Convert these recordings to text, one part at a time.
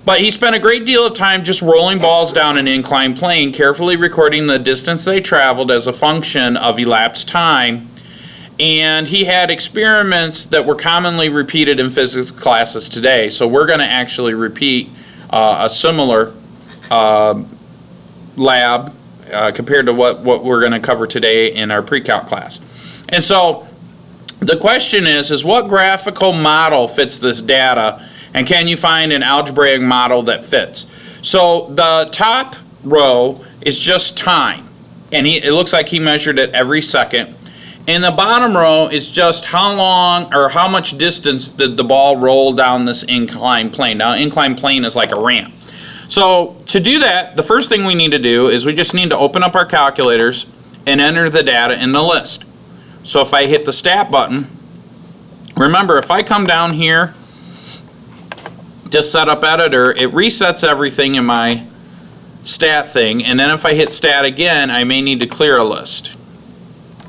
But he spent a great deal of time just rolling balls down an inclined plane, carefully recording the distance they traveled as a function of elapsed time. And he had experiments that were commonly repeated in physics classes today. So we're going to actually repeat a similar lab compared to what we're going to cover today in our pre-calc class. And so the question is what graphical model fits this data, and can you find an algebraic model that fits? So the top row is just time, and it looks like he measured it every second. And the bottom row is just how long or how much distance did the ball roll down this inclined plane. Now, inclined plane is like a ramp. So to do that, the first thing we need to do is we just need to open up our calculators and enter the data in the list. So if I hit the stat button, remember if I come down here to setup editor, it resets everything in my stat thing, and then if I hit stat again, I may need to clear a list.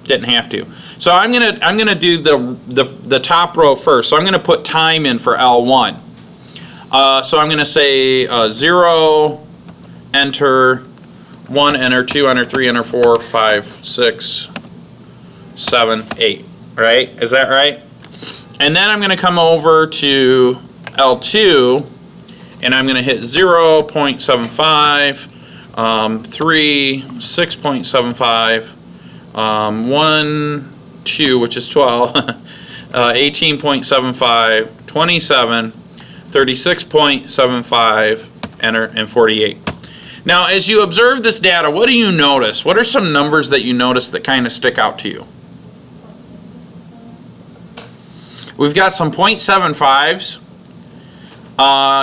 Didn't have to. So I'm gonna do the top row first. So I'm gonna put time in for L1. So I'm gonna say 0, enter, 1, enter, 2, enter, 3, enter, 4, 5, 6, 7, 8. Right? Is that right? And then I'm gonna come over to L2, and I'm gonna hit 0.75, 3, 6.75. 1, 2, which is 12, 18.75, 27, 36.75, enter, and 48. Now, as you observe this data, what do you notice? What are some numbers that you notice that kind of stick out to you? We've got some 0.75s,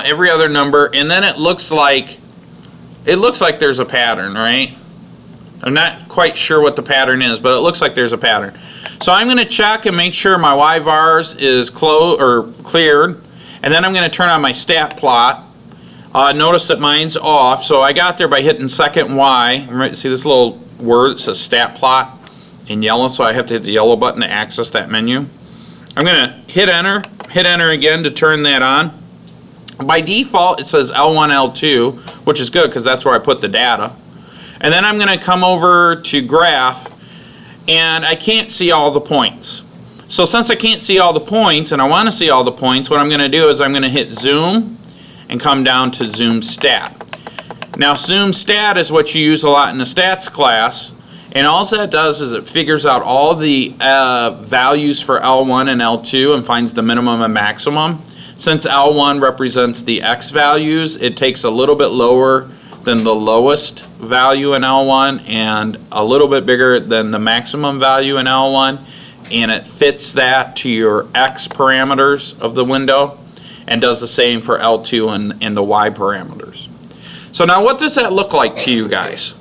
every other number, and then it looks like there's a pattern, right? I'm not quite sure what the pattern is, but it looks like there's a pattern. So I'm going to check and make sure my y-vars is cleared, and then I'm going to turn on my stat plot. Notice that mine's off, so I got there by hitting second Y. See this little word that says stat plot in yellow, so I have to hit the yellow button to access that menu. I'm going to hit enter again to turn that on. By default, it says L1, L2, which is good because that's where I put the data. And then I'm going to come over to graph, and I can't see all the points. So since I can't see all the points and I want to see all the points, what I'm going to do is I'm going to hit zoom and come down to zoom stat. Now zoom stat is what you use a lot in the stats class, and all that does is it figures out all the values for L1 and L2 and finds the minimum and maximum. Since L1 represents the X values, it takes a little bit lower than the lowest value in L1 and a little bit bigger than the maximum value in L1, and it fits that to your X parameters of the window and does the same for L2 and the Y parameters. So now what does that look like to you guys?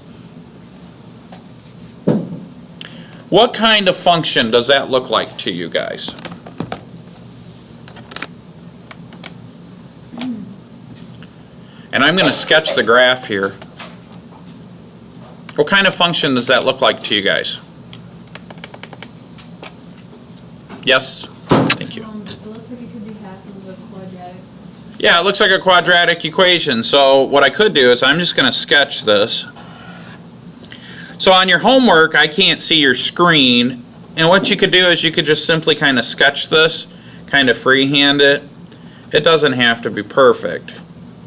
What kind of function does that look like to you guys? And I'm going to sketch the graph here. What kind of function does that look like to you guys? Yes? Thank you. It looks like it could be half of a quadratic. Yeah, it looks like a quadratic equation. So what I could do is I'm just going to sketch this. So on your homework, I can't see your screen. And what you could do is you could just simply kind of sketch this, kind of freehand it. It doesn't have to be perfect.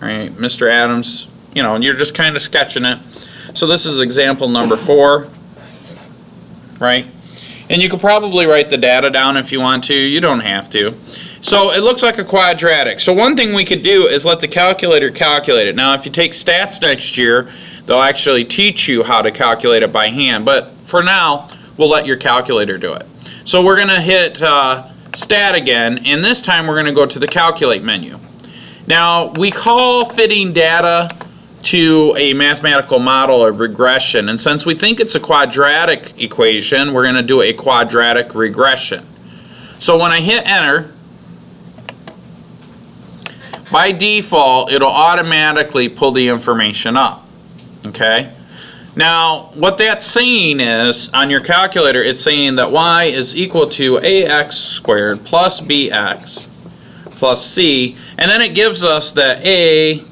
Right, Mr. Adams, you know, and you're just kind of sketching it. So this is example number 4, right? And you could probably write the data down if you want to. You don't have to. So it looks like a quadratic. So one thing we could do is let the calculator calculate it. Now if you take stats next year, they'll actually teach you how to calculate it by hand. But for now, we'll let your calculator do it. So we're going to hit stat again, and this time we're going to go to the calculate menu. Now, we call fitting data to a mathematical model a regression, and since we think it's a quadratic equation, we're going to do a quadratic regression. So when I hit enter, by default, it'll automatically pull the information up. Okay? Now, what that's saying is, on your calculator, it's saying that y is equal to ax squared plus bx plus c, and then it gives us that a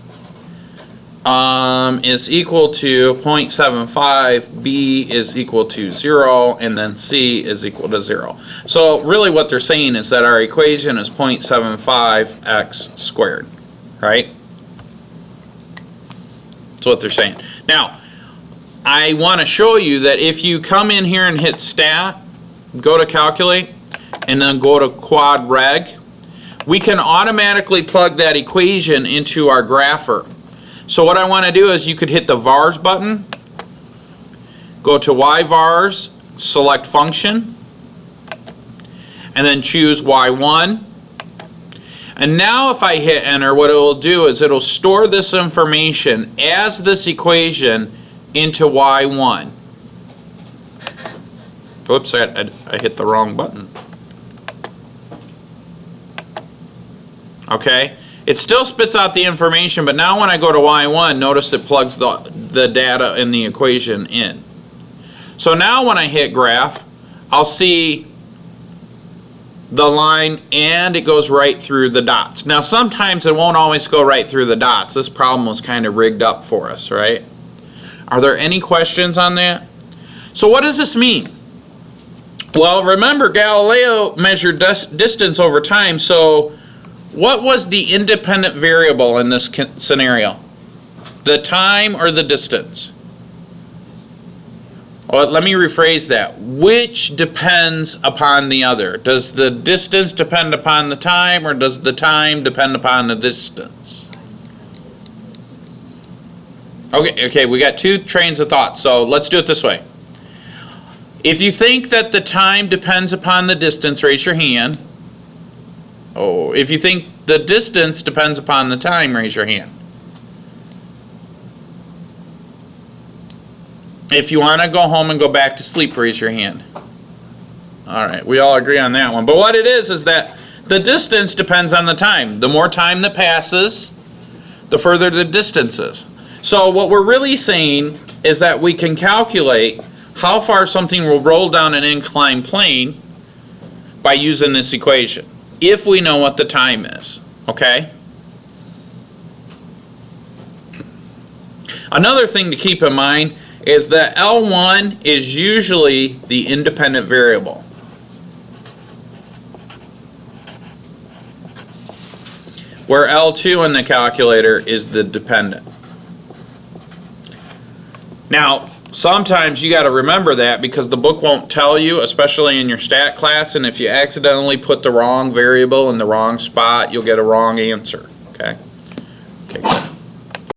is equal to 0.75, B is equal to 0, and then C is equal to 0. So really what they're saying is that our equation is 0.75x squared, right? That's what they're saying. Now, I want to show you that if you come in here and hit Stat, go to Calculate, and then go to Quad Reg, we can automatically plug that equation into our grapher. So what I want to do is you could hit the vars button, go to yvars, select function, and then choose y1. And now if I hit enter, what it will do is it will store this information as this equation into y1. Whoops, I hit the wrong button. Okay, it still spits out the information, but now when I go to y1, notice it plugs the data in the equation in. So now when I hit graph, I'll see the line and it goes right through the dots. Now sometimes it won't always go right through the dots. This problem was kind of rigged up for us, right? Are there any questions on that? So what does this mean? Well, remember Galileo measured distance over time, so what was the independent variable in this scenario? The time or the distance? Well, let me rephrase that. Which depends upon the other? Does the distance depend upon the time, or does the time depend upon the distance? Okay, we got two trains of thought, so let's do it this way. If you think that the time depends upon the distance, raise your hand. Oh, if you think the distance depends upon the time, raise your hand. If you want to go home and go back to sleep, raise your hand. All right, we all agree on that one. But what it is that the distance depends on the time. The more time that passes, the further the distance is. So what we're really saying is that we can calculate how far something will roll down an inclined plane by using this equation, if we know what the time is, okay? Another thing to keep in mind is that L1 is usually the independent variable. Where L2 in the calculator is the dependent. Now, sometimes you got to remember that because the book won't tell you, especially in your stat class, and if you accidentally put the wrong variable in the wrong spot, you'll get a wrong answer, okay?